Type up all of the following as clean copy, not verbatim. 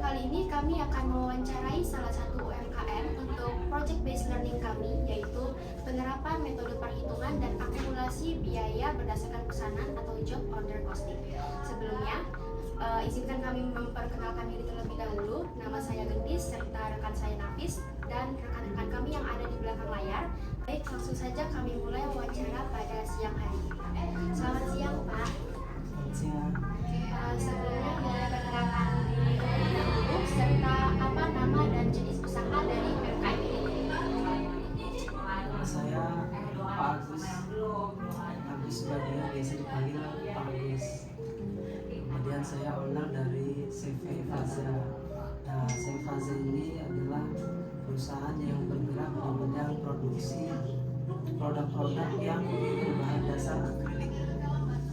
kali ini kami akan mewawancarai salah satu UMKM untuk project based learning kami, yaitu penerapan metode perhitungan dan akumulasi biaya berdasarkan pesanan atau job order costing. Sebelumnya, izinkan kami memperkenalkan diri terlebih dahulu. Nama saya Gendis serta rekan saya Nafis dan rekan-rekan kami yang ada di belakang layar. Baik, langsung saja kami mulai wawancara pada siang hari ini. Selamat siang, Pak. Siang. Sebelumnya boleh perkenalkan diri terlebih dahulu serta apa nama dan jenis usaha dari UMKM ini. Saya Pak Agus Badia, biasa dipanggil Pak Agus. Kemudian saya owner dari CV Faza. Nah, CV Faza ini adalah perusahaan yang bergerak di bidang produksi produk-produk yang berbahan dasar akrilik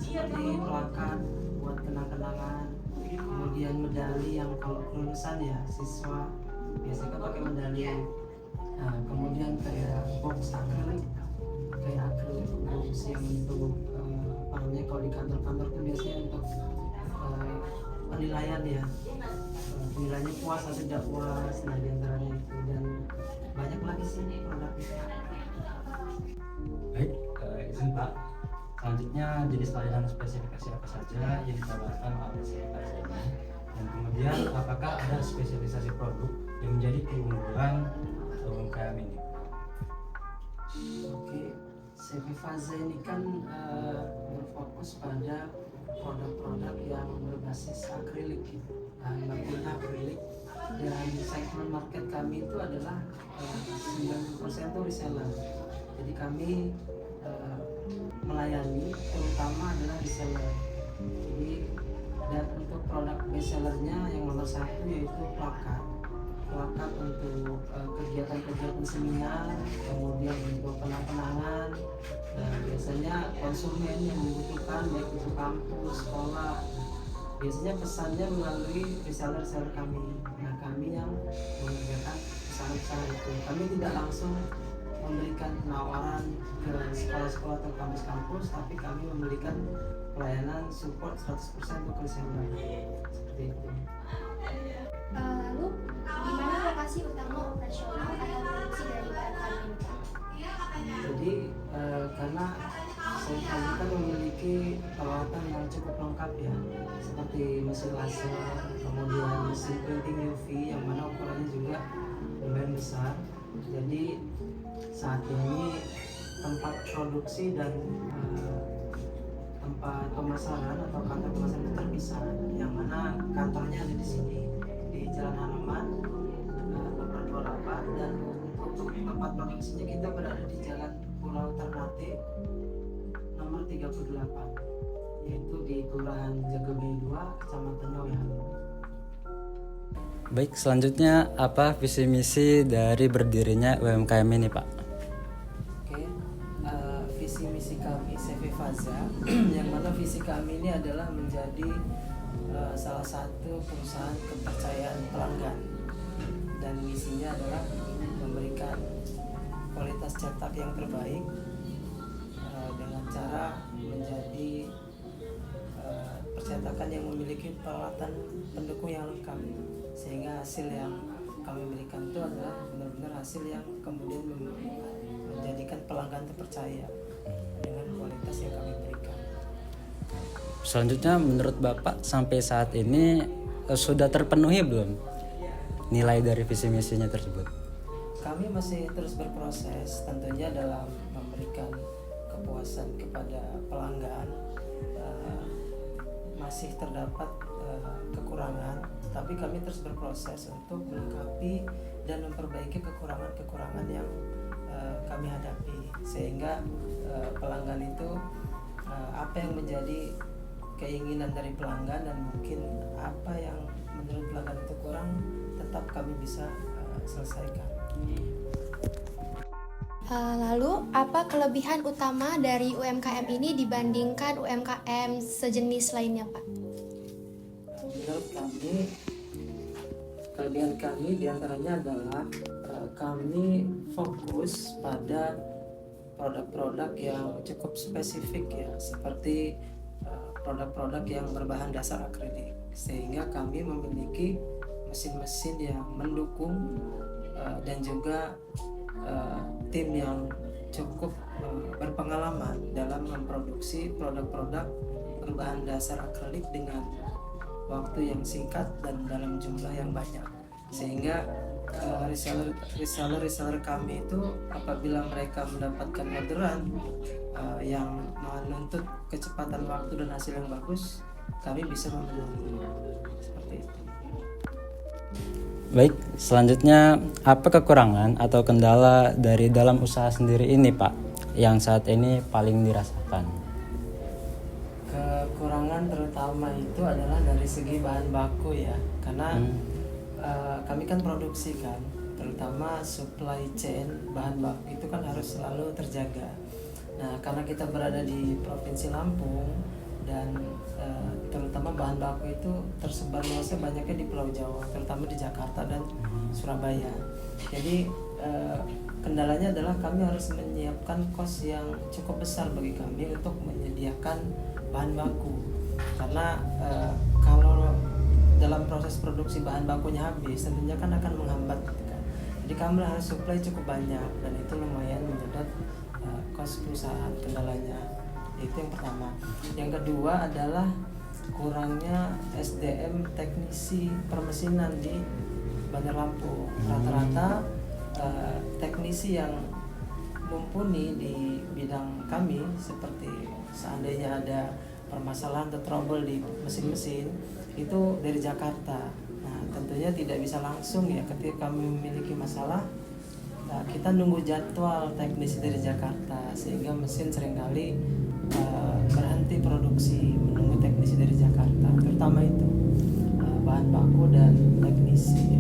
seperti plakat buat kenang-kenangan, kemudian medali yang kalau kelulusan ya siswa biasanya pakai medali. Nah, kemudian kayak box akrilik, kayak akrilik box yang untuk apa namanya, kalau di kantor-kantor itu biasanya untuk penilaian ya, penilaiannya puas atau tidak puas. Nah, diantaranya itu dan banyak lagi sih produknya. Baik, izin Pak. Selanjutnya jenis layanan spesifikasi apa saja yang ditawarkan oleh CFAZ ini, dan kemudian apakah ada spesialisasi produk yang menjadi keunggulan UMKM ini? Oke, CV Faza ini kan berfokus pada produk-produk yang berbasis akrilik, bahan bakunya akrilik, dan segmen market kami itu adalah 90% itu reseller. Jadi kami melayani terutama adalah reseller. Jadi dan untuk produk bestsellernya yang nomor satu yaitu plakat untuk kegiatan-kegiatan seminar, kemudian untuk kenang-kenangan. Nah, biasanya konsumen yang membutuhkan baik itu kampus, sekolah, biasanya pesannya melalui reseller kami. Nah, kami yang mengerjakan pesanan-pesanan itu. Kami tidak langsung memberikan penawaran ke sekolah-sekolah atau kampus-kampus, tapi kami memberikan pelayanan support 100% untuk reseller. Seperti itu. Lalu, di mana lokasi utama operasional atau produksi dari UMKM ini, Pak? Jadi karena saya kan memiliki peralatan yang cukup lengkap ya, seperti mesin laser, kemudian mesin printing UV yang mana ukurannya juga lumayan besar. Jadi saat ini tempat produksi dan tempat pemasaran atau kantor pemasaran itu terpisah, yang mana kantornya ada di sini di Jalan Hanoman nomor 28, dan untuk tempat produksinya kita berada di Jalan Pulau Ternate nomor 38, yaitu di Kelurahan Jagabei 2, Kecamatan Nyoyan. Baik, selanjutnya apa visi misi dari berdirinya UMKM ini, Pak? Oke, visi misi kami CV Faza yang mana visi kami ini adalah menjadi salah satu perusahaan kepercayaan pelanggan, dan misinya adalah memberikan kualitas cetak yang terbaik dengan cara menjadi percetakan yang memiliki peralatan pendukung yang lengkap, sehingga hasil yang kami berikan itu adalah benar-benar hasil yang kemudian menjadikan pelanggan terpercaya dengan kualitas yang kami berikan. Selanjutnya, menurut Bapak sampai saat ini sudah terpenuhi belum nilai dari visi misinya tersebut? Kami masih terus berproses tentunya dalam memberikan kepuasan kepada pelanggan. Masih terdapat kekurangan, tapi kami terus berproses untuk melengkapi dan memperbaiki kekurangan-kekurangan yang kami hadapi, sehingga pelanggan itu apa yang menjadi keinginan dari pelanggan dan mungkin apa yang menurut pelanggan itu kurang, tetap kami bisa selesaikan. Lalu, apa kelebihan utama dari UMKM ini dibandingkan UMKM sejenis lainnya, Pak? Menurut kami, kelebihan kami diantaranya adalah kami fokus pada produk-produk yang cukup spesifik ya, seperti produk-produk yang berbahan dasar akrilik, sehingga kami memiliki mesin-mesin yang mendukung dan juga tim yang cukup berpengalaman dalam memproduksi produk-produk berbahan dasar akrilik dengan waktu yang singkat dan dalam jumlah yang banyak, sehingga reseller kami itu apabila mereka mendapatkan orderan yang menuntut kecepatan waktu dan hasil yang bagus, kami bisa memenuhi seperti itu. Baik, selanjutnya apa kekurangan atau kendala dari dalam usaha sendiri ini Pak yang saat ini paling dirasakan? Kekurangan terutama itu adalah dari segi bahan baku ya, karena kami kan produksi kan, terutama supply chain bahan baku itu kan harus selalu terjaga. Nah, karena kita berada di Provinsi Lampung dan terutama bahan baku itu tersebar luasnya banyaknya di Pulau Jawa, terutama di Jakarta dan Surabaya. Jadi kendalanya adalah kami harus menyiapkan kos yang cukup besar bagi kami untuk menyediakan bahan baku, karena kalau dalam proses produksi bahan bakunya habis tentunya kan akan menghambat gitu kan. Jadi kami harus supply cukup banyak dan itu lumayan menyedot kos perusahaan. Kendalanya itu yang pertama. Yang kedua adalah kurangnya SDM teknisi permesinan di Bandar Lampung. Rata-rata teknisi yang mumpuni di bidang kami, seperti seandainya ada permasalahan atau trouble di mesin-mesin itu dari Jakarta. Nah, tentunya tidak bisa langsung ya ketika kami memiliki masalah. Nah, kita nunggu jadwal teknisi dari Jakarta, sehingga mesin seringkali berhenti produksi menunggu teknisi dari Jakarta, terutama itu bahan baku dan teknisi.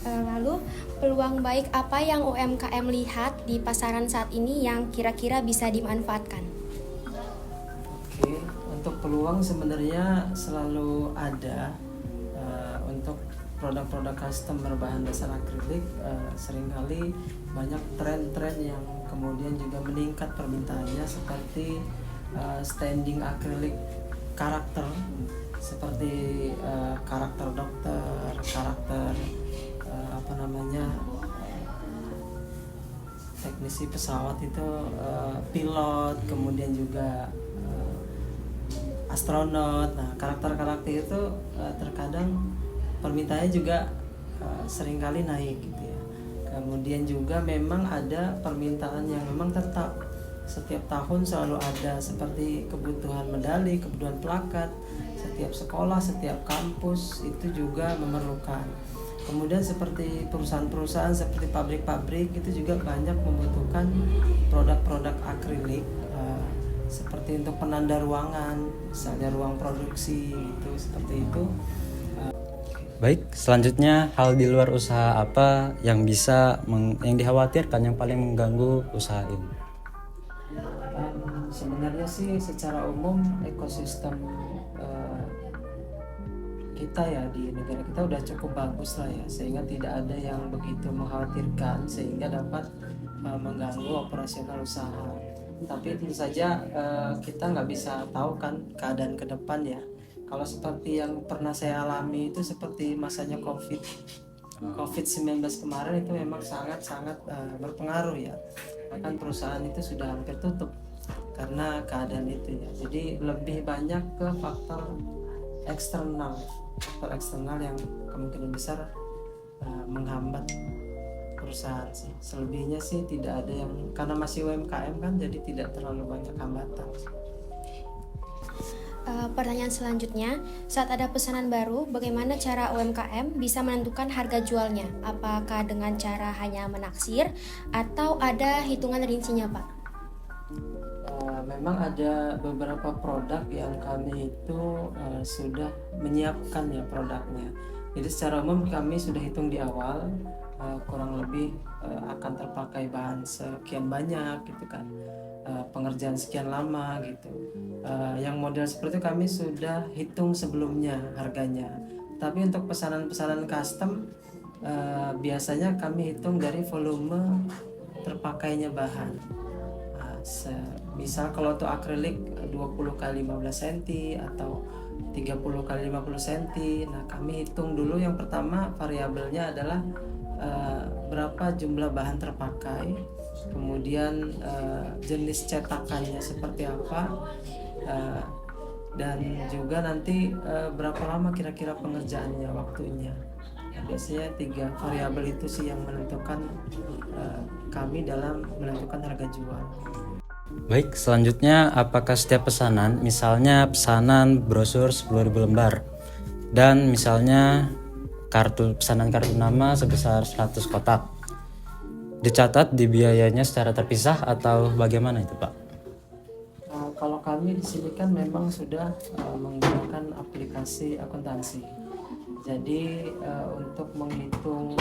Lalu peluang baik apa yang UMKM lihat di pasaran saat ini yang kira-kira bisa dimanfaatkan? Oke, untuk peluang sebenarnya selalu ada untuk produk-produk custom berbahan dasar akrilik. Seringkali banyak tren-tren yang kemudian juga meningkat permintaannya, seperti standing akrilik karakter, seperti karakter dokter, karakter teknisi pesawat itu, pilot, kemudian juga astronot. Nah, karakter-karakter itu terkadang permintaannya juga seringkali naik gitu ya. Kemudian juga memang ada permintaan yang memang tetap setiap tahun selalu ada, seperti kebutuhan medali, kebutuhan plakat. Setiap sekolah, setiap kampus itu juga memerlukan. Kemudian seperti perusahaan-perusahaan, seperti pabrik-pabrik itu juga banyak membutuhkan produk-produk akrilik, seperti untuk penanda ruangan, misalnya ruang produksi gitu, seperti itu. Baik, selanjutnya hal di luar usaha apa yang yang dikhawatirkan yang paling mengganggu usaha ini? Sebenarnya sih secara umum ekosistem kita ya di negara kita udah cukup bagus lah ya, sehingga tidak ada yang begitu mengkhawatirkan sehingga dapat mengganggu operasional usaha. Tapi tentu saja kita nggak bisa tahu kan keadaan ke depan ya. Kalau seperti yang pernah saya alami itu seperti masanya COVID-19 kemarin, itu memang sangat-sangat berpengaruh ya. Bahkan perusahaan itu sudah hampir tutup karena keadaan itu ya. Jadi lebih banyak ke faktor eksternal yang kemungkinan besar menghambat perusahaan sih. Selebihnya sih tidak ada yang, karena masih UMKM kan, jadi tidak terlalu banyak hambatan. Pertanyaan selanjutnya, saat ada pesanan baru, bagaimana cara UMKM bisa menentukan harga jualnya? Apakah dengan cara hanya menaksir atau ada hitungan rincinya, Pak? Memang ada beberapa produk yang kami itu sudah menyiapkan ya produknya. Jadi secara umum kami sudah hitung di awal kurang lebih akan terpakai bahan sekian banyak gitu kan, pengerjaan sekian lama gitu. Yang model seperti itu kami sudah hitung sebelumnya harganya. Tapi untuk pesanan-pesanan custom biasanya kami hitung dari volume terpakainya bahan. Misal kalau untuk akrilik 20 x 15 cm atau 30 kali 50 cm. Nah, kami hitung dulu yang pertama variabelnya adalah berapa jumlah bahan terpakai, kemudian jenis cetakannya seperti apa, dan juga nanti berapa lama kira-kira pengerjaannya, waktunya. Biasanya 3 variabel itu sih yang menentukan kami dalam menentukan harga jual. Baik, selanjutnya apakah setiap pesanan, misalnya pesanan brosur 10.000 lembar dan misalnya pesanan kartu nama sebesar 100 kotak, dicatat di biayanya secara terpisah atau bagaimana itu, Pak? Kalau kami di sini kan memang sudah menggunakan aplikasi akuntansi. Jadi untuk menghitung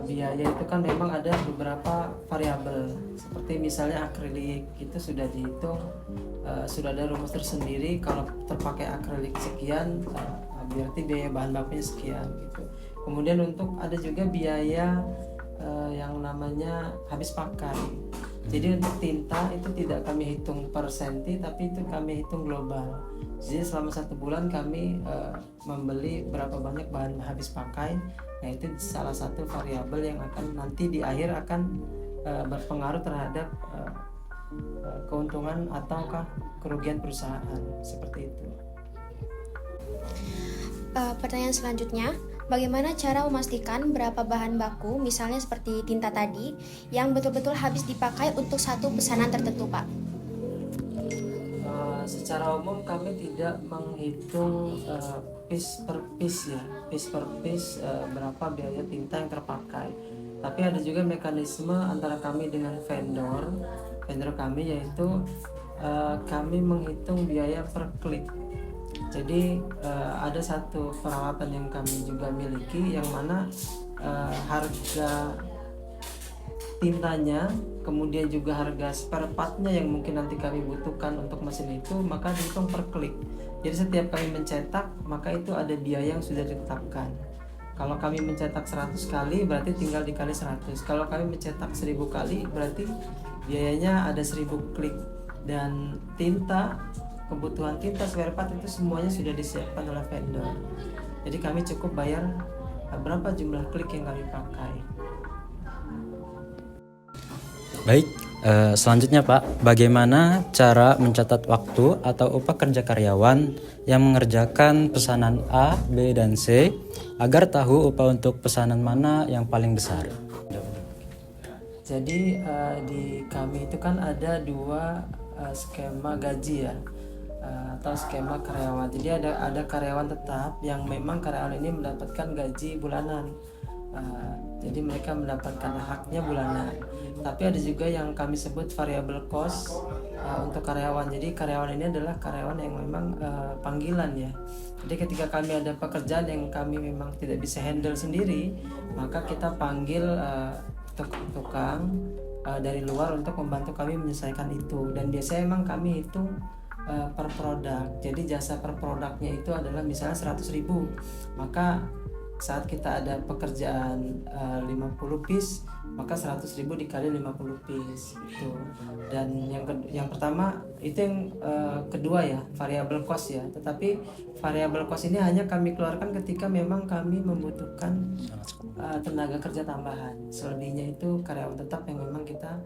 biaya itu kan memang ada beberapa variabel, seperti misalnya akrilik itu sudah dihitung, sudah ada rumus tersendiri. Kalau terpakai akrilik sekian, berarti biaya bahan bakunya sekian gitu. Kemudian untuk ada juga biaya yang namanya habis pakai. Jadi untuk tinta itu tidak kami hitung per senti, tapi itu kami hitung global. Jadi selama 1 bulan kami membeli berapa banyak bahan habis pakai. Nah, itu salah satu variabel yang akan nanti di akhir akan berpengaruh terhadap keuntungan ataukah kerugian perusahaan, seperti itu. Pertanyaan selanjutnya, bagaimana cara memastikan berapa bahan baku, misalnya seperti tinta tadi, yang betul-betul habis dipakai untuk satu pesanan tertentu, Pak? Secara umum kami tidak menghitung piece per piece berapa biaya tinta yang terpakai. Tapi ada juga mekanisme antara kami dengan vendor kami, yaitu kami menghitung biaya per klik. Jadi ada satu peralatan yang kami juga miliki, yang mana harga tintanya, kemudian juga harga spare partnya yang mungkin nanti kami butuhkan untuk mesin itu, maka dihitung per klik. Jadi setiap kami mencetak, maka itu ada biaya yang sudah ditetapkan. Kalau kami mencetak 100 kali, berarti tinggal dikali 100. Kalau kami mencetak 1000 kali, berarti biayanya ada 1000 klik. Dan tinta, kebutuhan tinta spare part itu semuanya sudah disiapkan oleh vendor. Jadi kami cukup bayar berapa jumlah klik yang kami pakai. Baik, selanjutnya Pak, bagaimana cara mencatat waktu atau upah kerja karyawan yang mengerjakan pesanan A, B, dan C agar tahu upah untuk pesanan mana yang paling besar? Jadi di kami itu kan ada 2 skema gaji ya, atau skema karyawan. Jadi ada karyawan tetap yang memang karyawan ini mendapatkan gaji bulanan. Jadi mereka mendapatkan haknya bulanan. Tapi ada juga yang kami sebut variable cost untuk karyawan. Jadi karyawan ini adalah karyawan yang memang panggilan ya. Jadi ketika kami ada pekerjaan yang kami memang tidak bisa handle sendiri, maka kita panggil tukang dari luar untuk membantu kami menyelesaikan itu. Dan biasanya memang kami hitung per produk. Jadi jasa per produknya itu adalah misalnya 100.000. Maka saat kita ada pekerjaan 50 piece, maka 100.000 dikali 50 piece gitu. Dan yang pertama itu yang kedua ya, variable cost ya. Tetapi variable cost ini hanya kami keluarkan ketika memang kami membutuhkan tenaga kerja tambahan. Selebihnya itu karyawan tetap yang memang kita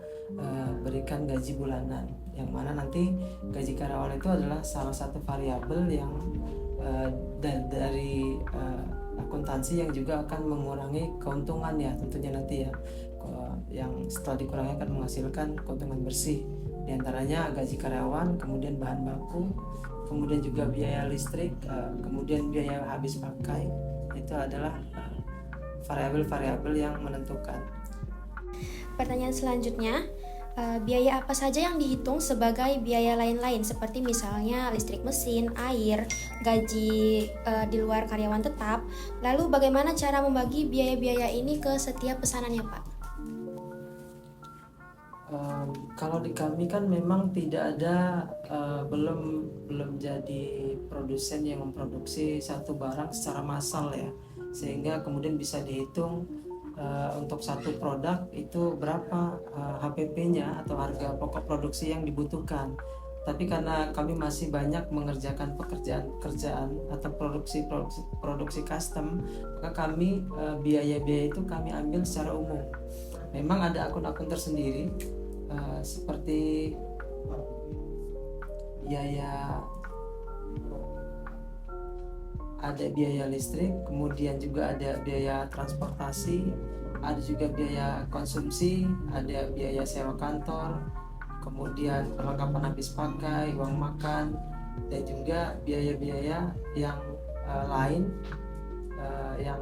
berikan gaji bulanan, yang mana nanti gaji karyawan itu adalah salah satu variabel yang dari akuntansi yang juga akan mengurangi keuntungan ya tentunya nanti ya, yang setelah dikurangi akan menghasilkan keuntungan bersih, diantaranya gaji karyawan, kemudian bahan baku, kemudian juga biaya listrik, kemudian biaya habis pakai. Itu adalah variabel-variabel yang menentukan. Pertanyaan selanjutnya, biaya apa saja yang dihitung sebagai biaya lain-lain seperti misalnya listrik mesin, air, gaji di luar karyawan tetap. Lalu bagaimana cara membagi biaya-biaya ini ke setiap pesanannya, Pak? Kalau di kami kan memang tidak ada, belum jadi produsen yang memproduksi satu barang secara massal ya, sehingga kemudian bisa dihitung untuk satu produk itu berapa HPP-nya atau harga pokok produksi yang dibutuhkan. Tapi karena kami masih banyak mengerjakan pekerjaan atau produksi custom, maka kami biaya-biaya itu kami ambil secara umum. Memang ada akun-akun tersendiri seperti ada biaya listrik, kemudian juga ada biaya transportasi, ada juga biaya konsumsi, ada biaya sewa kantor, kemudian perlengkapan habis pakai, uang makan, dan juga biaya-biaya yang lain yang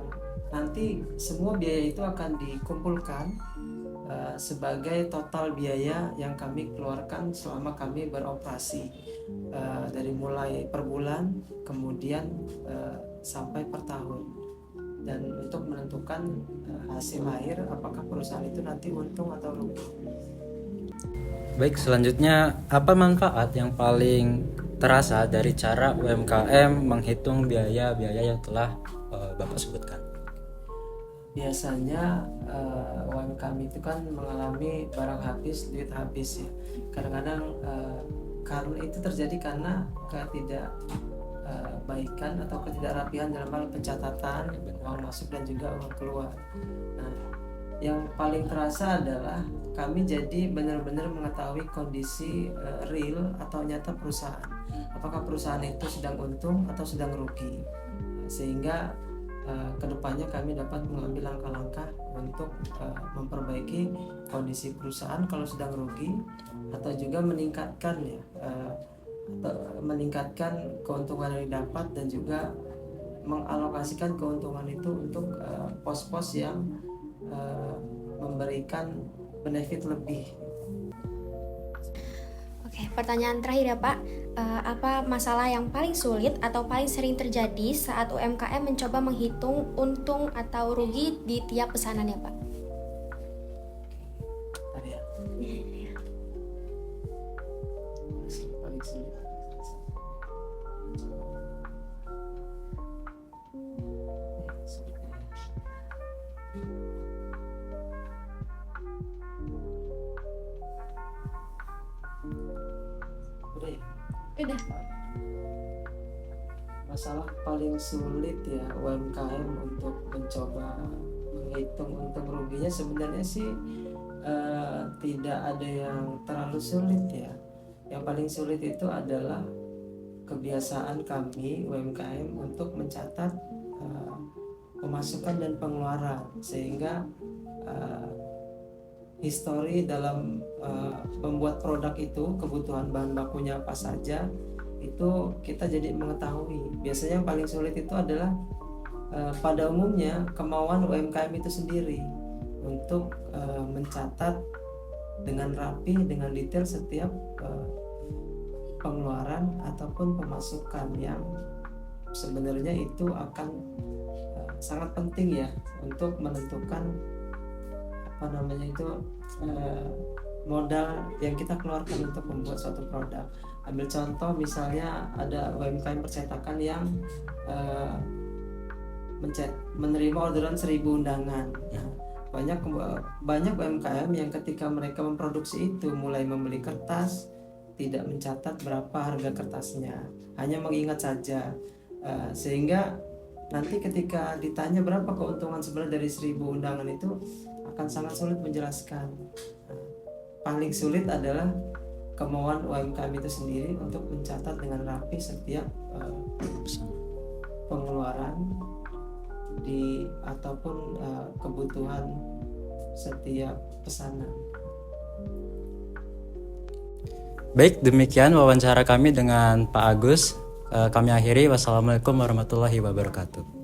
nanti semua biaya itu akan dikumpulkan sebagai total biaya yang kami keluarkan selama kami beroperasi, dari mulai per bulan kemudian sampai per tahun, dan untuk menentukan hasil akhir apakah perusahaan itu nanti untung atau rugi. Baik, selanjutnya apa manfaat yang paling terasa dari cara UMKM menghitung biaya-biaya yang telah Bapak sebutkan? Biasanya UMKM itu kan mengalami barang habis, duit habis ya. Kadang-kadang karena itu terjadi karena ketidakbaikan atau ketidakrapian dalam hal pencatatan uang masuk dan juga uang keluar. Nah, yang paling terasa adalah kami jadi benar-benar mengetahui kondisi real atau nyata perusahaan. Apakah perusahaan itu sedang untung atau sedang rugi, sehingga kedepannya kami dapat mengambil langkah-langkah untuk memperbaiki kondisi perusahaan kalau sedang rugi, atau juga meningkatkan meningkatkan keuntungan yang didapat dan juga mengalokasikan keuntungan itu untuk pos-pos yang memberikan benefit lebih. Oke, pertanyaan terakhir ya Pak, apa masalah yang paling sulit atau paling sering terjadi saat UMKM mencoba menghitung untung atau rugi di tiap pesanan ya Pak? Tadi ya. Paling sulit. Udah. Masalah paling sulit ya UMKM untuk mencoba menghitung untung ruginya sebenarnya sih tidak ada yang terlalu sulit ya. Yang paling sulit itu adalah kebiasaan kami UMKM untuk mencatat pemasukan dan pengeluaran, sehingga histori dalam membuat produk itu, kebutuhan bahan bakunya apa saja, itu kita jadi mengetahui. Biasanya yang paling sulit itu adalah pada umumnya kemauan UMKM itu sendiri untuk mencatat dengan rapi, dengan detail setiap pengeluaran ataupun pemasukan, yang sebenarnya itu akan sangat penting ya untuk menentukan modal yang kita keluarkan untuk membuat suatu produk. Ambil contoh misalnya ada UMKM percetakan yang menerima orderan 1000 undangan. Banyak UMKM yang ketika mereka memproduksi itu mulai membeli kertas, tidak mencatat berapa harga kertasnya, hanya mengingat saja, sehingga nanti ketika ditanya berapa keuntungan sebenarnya dari 1000 undangan itu akan sangat sulit menjelaskan. Paling sulit adalah kemauan UMKM itu sendiri untuk mencatat dengan rapi setiap pengeluaran ataupun kebutuhan setiap pesanan. Baik, demikian wawancara kami dengan Pak Agus. Kami akhiri. Wassalamualaikum warahmatullahi wabarakatuh.